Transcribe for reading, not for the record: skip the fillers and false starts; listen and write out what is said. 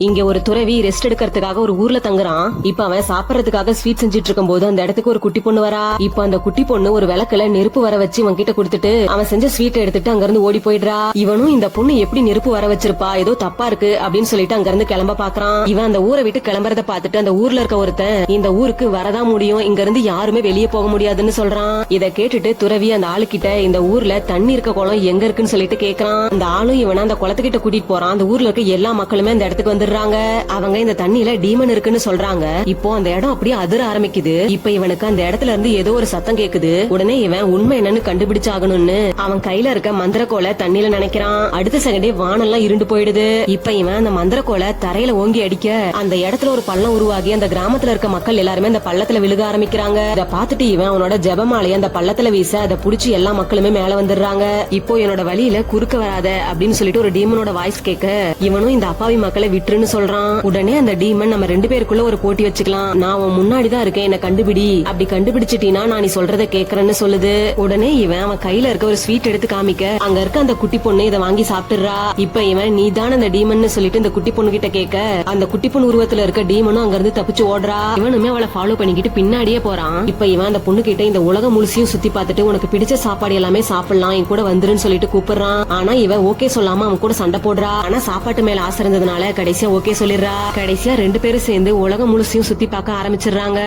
இங்க ஒரு துறவி ரெஸ்ட் எடுக்கிறதுக்காக ஒரு ஊர்ல தங்குறான். இப்ப அவன் சாப்பிடறதுக்காக ஸ்வீட் செஞ்சுட்டு இருக்கும் போது அந்த இடத்துக்கு ஒரு குட்டி பொண்ணு வரா. இப்ப அந்த குட்டி பொண்ணு ஒரு விளக்குல நெருப்பு வர வச்சு இவன் கிட்ட கொடுத்துட்டு அவன் செஞ்ச ஸ்வீட்டை எடுத்துட்டு அங்க இருந்து ஓடி போயிடுறா. இவனும் இந்த பொண்ணு எப்படி நெருப்பு வர வச்சிருப்பா, ஏதோ தப்பா இருக்கு அப்படின்னு சொல்லிட்டு அங்க இருந்து கிளம்ப பாக்குறான். இவன் அந்த ஊரை விட்டு கிளம்புறத பாத்துட்டு அந்த ஊர்ல இருக்க ஒருத்தன் இந்த ஊருக்கு வரதான் முடியும், இங்க இருந்து யாருமே வெளியே போக முடியாதுன்னு சொல்றான். இத கேட்டுட்டு துறவி அந்த ஆளு கிட்ட இந்த ஊர்ல தண்ணி இருக்க குளம் எங்க இருக்குன்னு சொல்லிட்டு கேக்குறான். அந்த ஆளும் இவனை அந்த குளத்துக்கிட்ட கூட்டிட்டு போறான். அந்த ஊர்ல இருக்க எல்லா மக்களுமே அந்த இடத்துக்கு வந்துடுறாங்க. அவங்க இந்த தண்ணியில டீமன் இருக்குன்னு சொல்றாங்க. இப்போ அந்த இடம் அப்படியே அதிர ஆரம்பிக்குது. இப்ப இவனுக்கு அந்த இடத்துல இருந்து ஏதோ ஒரு சத்தம் கேக்குது. உடனே இவன் உண்மை என்னன்னு கண்டுபிடிச்சாகணும்னு அவன் கையில இருக்க மந்திரக்கோலை தண்ணியில நினைக்கிறான். அடுத்த செகண்டே வானெல்லாம் இருண்டு போயிடுது. இப்ப இவன் அந்த மந்திரக்கோலை தரையில ஓங்கி அடிக்க அந்த இடத்துல ஒரு பள்ளம் உருவாகி அந்த கிராமத்துல இருக்க மக்கள் எல்லாருமே அந்த பள்ளத்துல விழுக ஆரம்பிக்கிறாங்க. இத பாத்துட்டு இவன் அவனோட ஜெபமாலையை அந்த பள்ளத்துல வீச அதை புடிச்சு எல்லா மக்களுமே மேல வந்துடுறாங்க. இப்போ என்னோட வழியில குறுக்க வராத அப்படின்னு சொல்லிட்டு ஒரு டீமனோட வாய்ஸ் கேட்க இவனும் இந்த அப்பாவி மக்களை விட்டுருன்னு சொல்றான். உடனே அந்த டீமன் நம்ம 2 பேருக்குள்ள ஒரு போட்டி வச்சுக்கலாம், நான் உன் முன்னாடிதான் இருக்கேன், என்ன கண்டுபிடி, அப்படி கண்டுபிடிச்சிட்டீனா நான் நீ சொல்றத கேக்குறேன்னு சொல்லுது. உடனே இவன் அவன் கையில இருக்க ஒரு ஸ்வீட் எடுத்து காமிக்க அங்க இருக்க அந்த குட்டி பொண்ணு இதை வாங்கி சாப்பிட்டுறா. இப்ப இவன் நீ தான் அந்த டீமன் சொல்லிட்டு இந்த குட்டி பொண்ணு கிட்ட கேட்க அந்த குட்டி பொண்ணு உருவத்துல இருக்க டீமனும் அங்க இருந்து தப்பிச்சு ஓடுறா. இவனுமே அவளை ஃபாலோ பண்ணிக்கிட்டு பின்னாடியே போறான். இப்ப இவன் அந்த பொண்ணு கிட்ட இந்த உலகம் முழுசையும் சுத்தி பார்த்துட்டு உனக்கு பிடிச்ச சாப்பாடு எல்லாமே சாப்பிடலாம், என் கூட வந்துருன்னு சொல்லிட்டு கூப்பிடுறான். ஆனா இவன் ஓகே சொல்லாம அவன் கூட சண்டை போடுறா. ஆனா சாப்பாட்டு மேல ஆசை இருந்ததுனால கடைசியா ஓகே சொல்லிடுறா. கடைசியா 2 பேரும் சேர்ந்து உலகம் முழுசையும் சுத்தி பார்க்க ஆரம்பிச்சிடுறாங்க.